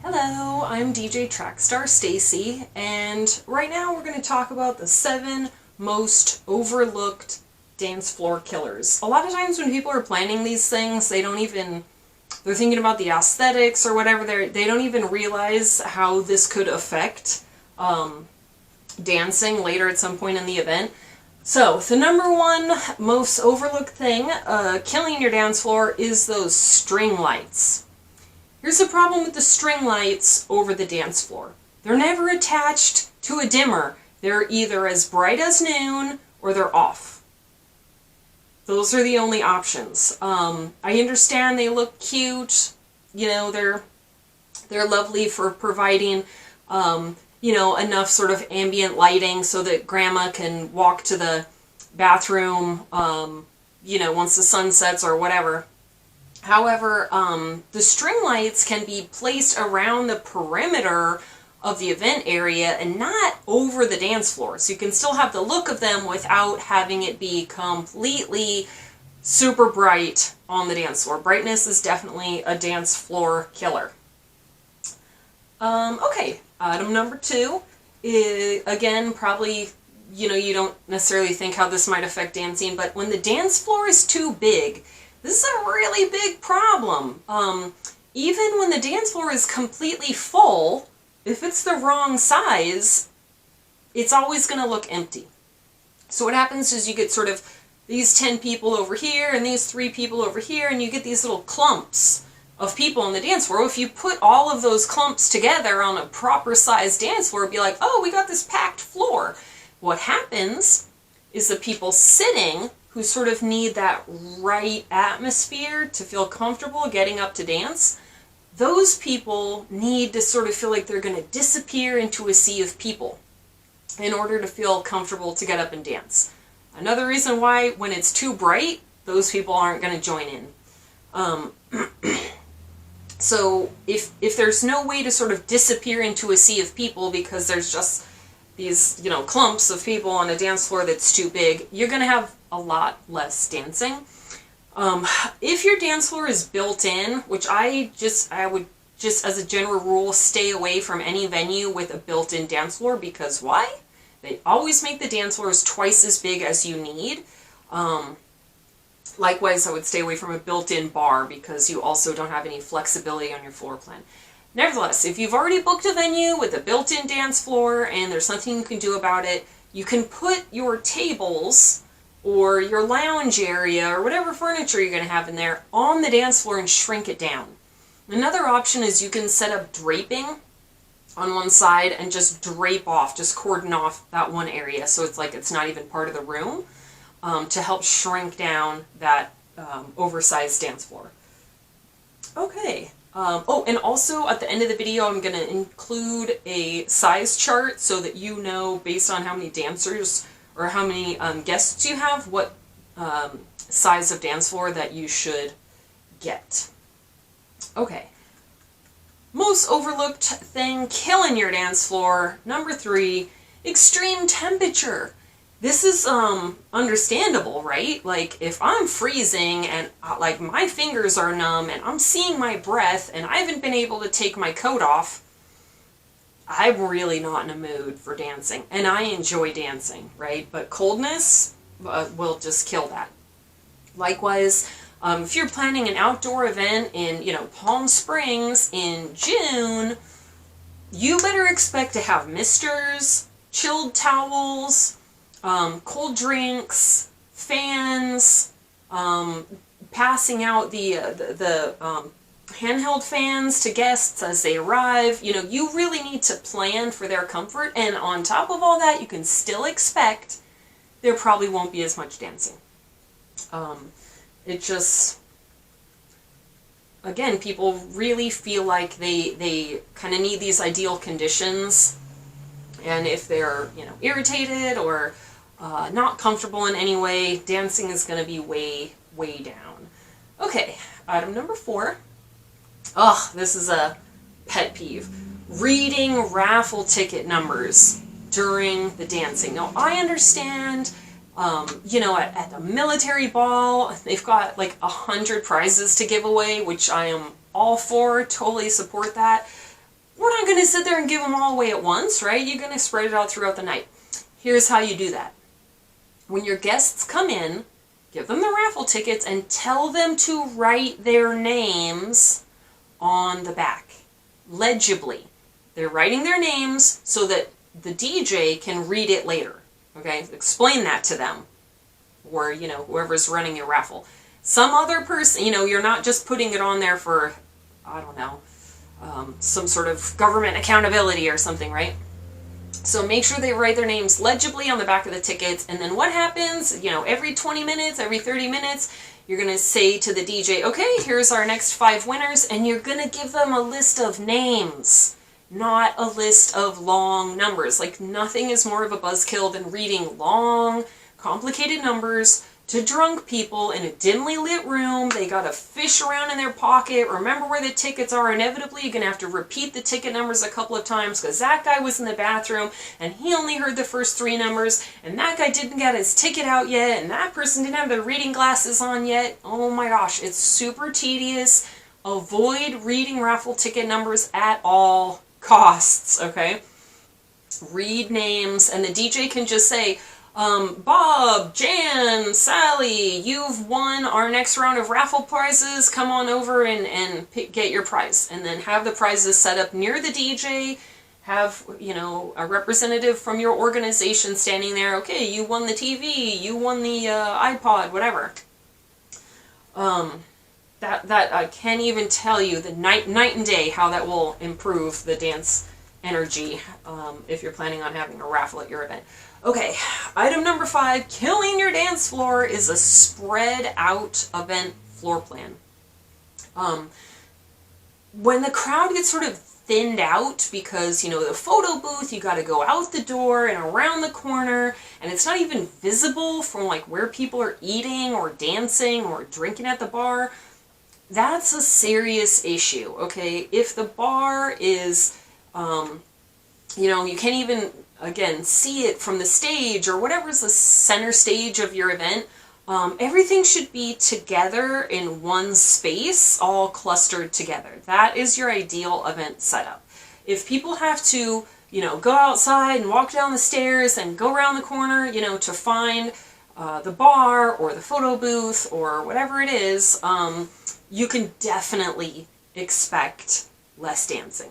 Hello, I'm DJ Trackstar Stacy, and right now we're going to talk about the 7 most overlooked dance floor killers. A lot of times when people are planning these things, they're thinking about the aesthetics or whatever, they don't even realize how this could affect dancing later at some point in the event. So, the number one most overlooked thing killing your dance floor is those string lights. Here's the problem with the string lights over the dance floor. They're never attached to a dimmer. They're either as bright as noon or they're off. Those are the only options. I understand they look cute. You know, they're lovely for providing, enough sort of ambient lighting so that grandma can walk to the bathroom, once the sun sets or whatever. However, the string lights can be placed around the perimeter of the event area and not over the dance floor. So you can still have the look of them without having it be completely super bright on the dance floor. Brightness is definitely a dance floor killer. Okay, item number 2 is, again, probably, you don't necessarily think how this might affect dancing, but when the dance floor is too big, this is a really big problem. Even when the dance floor is completely full, if it's the wrong size, it's always going to look empty. So what happens is you get sort of these 10 people over here and these 3 people over here, and you get these little clumps of people on the dance floor. If you put all of those clumps together on a proper sized dance floor, it'd be like, oh, we got this packed floor. What happens is the people sitting who sort of need that right atmosphere to feel comfortable getting up to dance, those people need to sort of feel like they're going to disappear into a sea of people in order to feel comfortable to get up and dance. Another reason why when it's too bright, those people aren't going to join in. So if there's no way to sort of disappear into a sea of people because there's just these, clumps of people on a dance floor that's too big, you're going to have a lot less dancing. If your dance floor is built in, which I would just as a general rule stay away from any venue with a built-in dance floor, because why? They always make the dance floors twice as big as you need. Likewise, I would stay away from a built-in bar because you also don't have any flexibility on your floor plan. Nevertheless, if you've already booked a venue with a built-in dance floor and there's nothing you can do about it, you can put your tables or your lounge area or whatever furniture you're going to have in there on the dance floor and shrink it down. Another option is you can set up draping on one side and just drape off, just cordon off that one area so it's like it's not even part of the room, to help shrink down that oversized dance floor. Okay. And also at the end of the video, I'm going to include a size chart so that you know, based on how many dancers or how many guests you have, what size of dance floor that you should get. Okay. Most overlooked thing killing your dance floor, number 3, extreme temperature. This is understandable, right? Like, if I'm freezing and like my fingers are numb and I'm seeing my breath and I haven't been able to take my coat off, I'm really not in a mood for dancing. And I enjoy dancing, right? But coldness will just kill that. Likewise, if you're planning an outdoor event in, Palm Springs in June, you better expect to have misters, chilled towels, cold drinks, fans, passing out the handheld fans to guests as they arrive. You really need to plan for their comfort, and on top of all that, you can still expect there probably won't be as much dancing. It just, again, people really feel like they kind of need these ideal conditions, and if they're, irritated or not comfortable in any way, dancing is going to be way, way down. Okay, item number 4. This is a pet peeve. Reading raffle ticket numbers during the dancing. Now, I understand, at the military ball, they've got like 100 prizes to give away, which I am all for, totally support that. we're not going to sit there and give them all away at once, right? You're going to spread it out throughout the night. Here's how you do that. When your guests come in, give them the raffle tickets and tell them to write their names on the back, legibly. They're writing their names so that the DJ can read it later, okay? Explain that to them, or, you know, whoever's running your raffle. Some other person, you know, you're not just putting it on there for, I don't know, some sort of government accountability or something, right? So make sure they write their names legibly on the back of the tickets, and then what happens, you know, every 20 minutes, every 30 minutes, you're going to say to the DJ, okay, here's our next 5 winners, and you're going to give them a list of names, not a list of long numbers. Like, nothing is more of a buzzkill than reading long, complicated numbers to drunk people in a dimly lit room. They gotta fish around in their pocket, remember where the tickets are. Inevitably, you're gonna have to repeat the ticket numbers a couple of times because that guy was in the bathroom and he only heard the first 3 numbers, and that guy didn't get his ticket out yet, and that person didn't have their reading glasses on yet. Oh my gosh, it's super tedious. Avoid reading raffle ticket numbers at all costs, okay? Read names, and the DJ can just say, Bob, Jan, Sally, you've won our next round of raffle prizes. Come on over and get your prize. And then have the prizes set up near the DJ. Have, you know, a representative from your organization standing there. Okay, you won the TV, you won the iPod, whatever. That I can't even tell you the night and day how that will improve the dance energy if you're planning on having a raffle at your event. Okay, item number 5, killing your dance floor, is a spread out event floor plan. When the crowd gets sort of thinned out because, you know, the photo booth, you got to go out the door and around the corner, and it's not even visible from like where people are eating or dancing or drinking at the bar, that's a serious issue, okay? If the bar is, you know, you can't even, again, see it from the stage or whatever's the center stage of your event, everything should be together in one space, all clustered together. That is your ideal event setup. If people have to, you know, go outside and walk down the stairs and go around the corner, you know, to find the bar or the photo booth or whatever it is, you can definitely expect less dancing.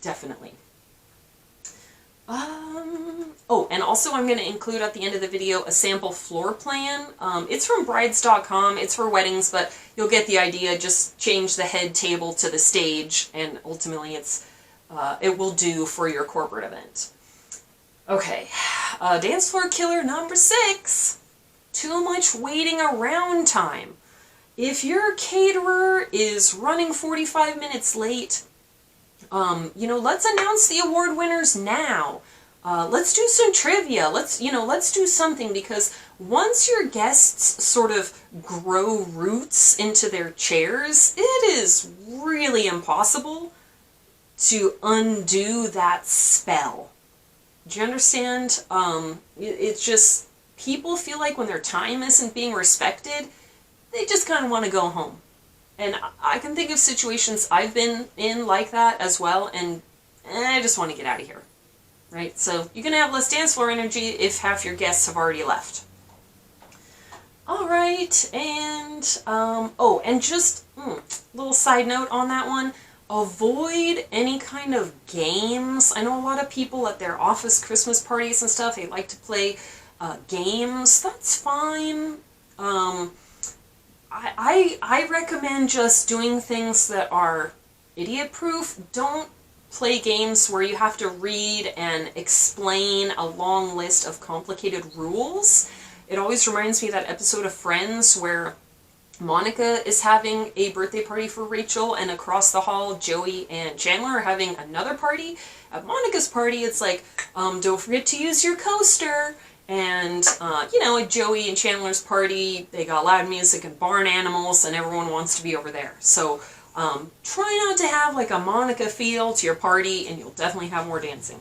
Definitely. Oh, and also I'm going to include at the end of the video a sample floor plan. It's from brides.com. It's for weddings, but you'll get the idea. Just change the head table to the stage, and ultimately it will do for your corporate event. Okay, dance floor killer number 6. Too much waiting around time. If your caterer is running 45 minutes late, you know, let's announce the award winners now. Let's do some trivia. Let's do something, because once your guests sort of grow roots into their chairs, it is really impossible to undo that spell. Do you understand? It's just, people feel like when their time isn't being respected, they just kind of want to go home. And I can think of situations I've been in like that as well, and I just want to get out of here. Right? So you're going to have less dance floor energy if half your guests have already left. Alright, and, oh, and just, little side note on that one, avoid any kind of games. I know a lot of people at their office Christmas parties and stuff, they like to play games. That's fine. I recommend just doing things that are idiot-proof. Don't play games where you have to read and explain a long list of complicated rules. It always reminds me of that episode of Friends where Monica is having a birthday party for Rachel, and across the hall, Joey and Chandler are having another party. At Monica's party, it's like, don't forget to use your coaster. And, you know, at Joey and Chandler's party, they got loud music and barn animals, and everyone wants to be over there. So, try not to have like a Monica feel to your party, and you'll definitely have more dancing.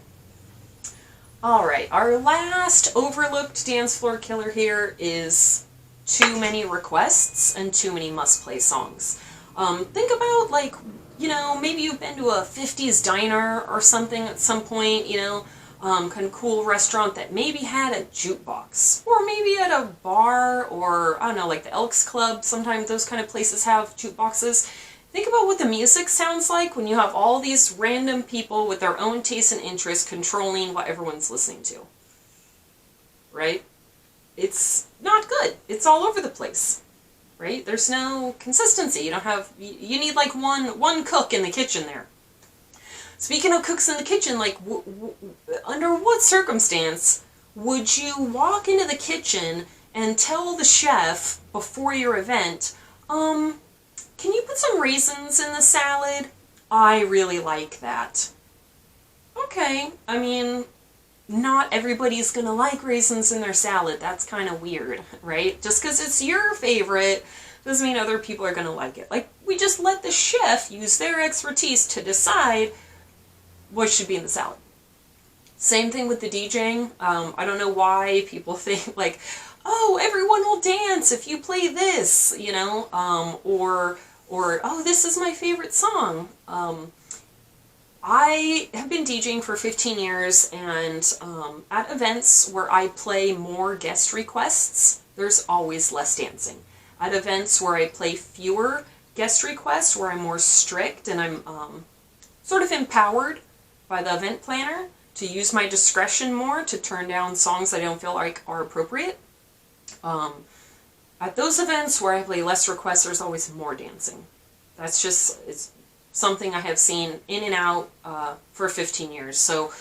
Alright, our last overlooked dance floor killer here is too many requests and too many must-play songs. Think about, like, you know, maybe you've been to a 50s diner or something at some point, you know, kind of cool restaurant that maybe had a jukebox. Or maybe at a bar, or, I don't know, like the Elks Club, sometimes those kind of places have jukeboxes. Think about what the music sounds like when you have all these random people with their own tastes and interests controlling what everyone's listening to. Right? It's not good. It's all over the place. Right? There's no consistency. You don't have, you need like one cook in the kitchen there. Speaking of cooks in the kitchen, like, under what circumstance would you walk into the kitchen and tell the chef before your event, can you put some raisins in the salad? I really like that. Okay, I mean, not everybody's gonna like raisins in their salad. That's kind of weird, right? Just because it's your favorite doesn't mean other people are gonna like it. Like, we just let the chef use their expertise to decide what should be in the salad. Same thing with the DJing. I don't know why people think like, oh, everyone will dance if you play this, you know, or oh, this is my favorite song. I have been DJing for 15 years, and at events where I play more guest requests, there's always less dancing. At events where I play fewer guest requests, where I'm more strict and I'm sort of empowered by the event planner to use my discretion more to turn down songs I don't feel like are appropriate. At those events where I play less requests, there's always more dancing. That's just, it's something I have seen in and out for 15 years. So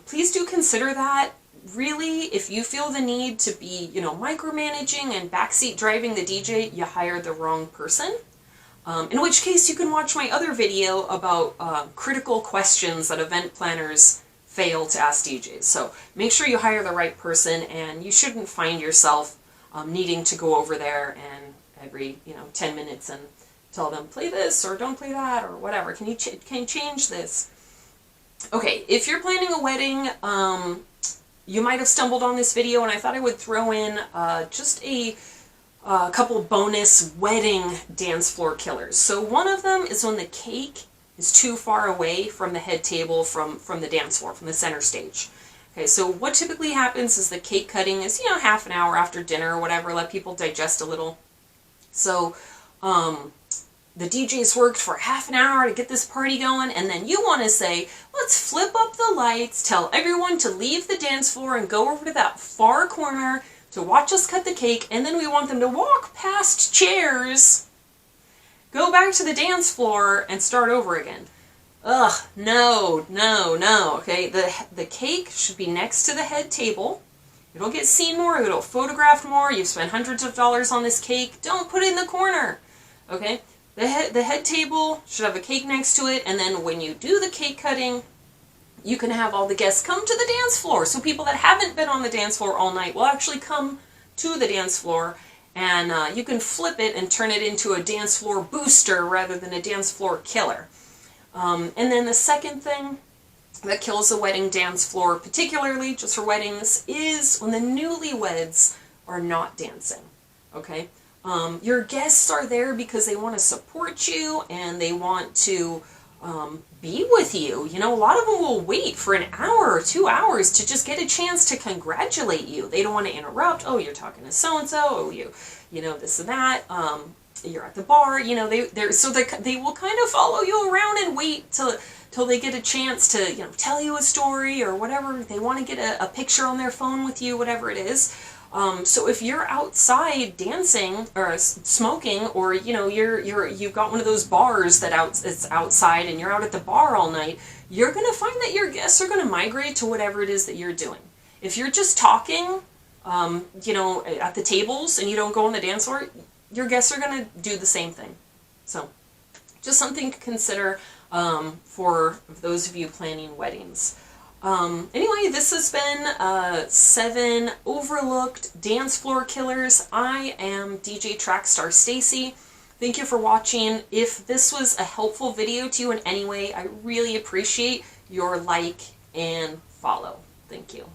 please do consider that. Really, if you feel the need to be, you know, micromanaging and backseat driving the DJ, you hired the wrong person. In which case you can watch my other video about critical questions that event planners fail to ask DJs. So make sure you hire the right person, and you shouldn't find yourself needing to go over there and every 10 minutes and tell them play this or don't play that or whatever. Can you change this? Okay, if you're planning a wedding, you might have stumbled on this video, and I thought I would throw in just a couple bonus wedding dance floor killers. So one of them is when the cake is too far away from the head table, from the dance floor, from the center stage. Okay, so what typically happens is the cake cutting is, half an hour after dinner or whatever, let people digest a little. So the DJ's worked for half an hour to get this party going, and then you want to say, let's flip up the lights, tell everyone to leave the dance floor and go over to that far corner to watch us cut the cake, and then we want them to walk past chairs, go back to the dance floor, and start over again. Ugh, no, okay? The cake should be next to the head table. It'll get seen more, it'll photograph more, you've spent hundreds of dollars on this cake, don't put it in the corner, okay? The head table should have a cake next to it, and then when you do the cake cutting, you can have all the guests come to the dance floor. So people that haven't been on the dance floor all night will actually come to the dance floor, and you can flip it and turn it into a dance floor booster rather than a dance floor killer. And then the second thing that kills a wedding dance floor, particularly just for weddings, is when the newlyweds are not dancing, okay? Your guests are there because they want to support you and they want to be with you. A lot of them will wait for an hour or 2 hours to just get a chance to congratulate you. They don't want to interrupt. Oh, you're talking to so-and-so. Oh, you this and that. You're at the bar. They will kind of follow you around and wait till they get a chance to, tell you a story or whatever. They want to get a picture on their phone with you, whatever it is. So if you're outside dancing or smoking, or you've got one of those bars it's outside and you're out at the bar all night, you're gonna find that your guests are gonna migrate to whatever it is that you're doing. If you're just talking, at the tables and you don't go on the dance floor, your guests are gonna do the same thing. So, just something to consider for those of you planning weddings. Anyway, this has been 7 overlooked dance floor killers. I am DJ Trackstar Stacy. Thank you for watching. If this was a helpful video to you in any way, I really appreciate your like and follow. Thank you.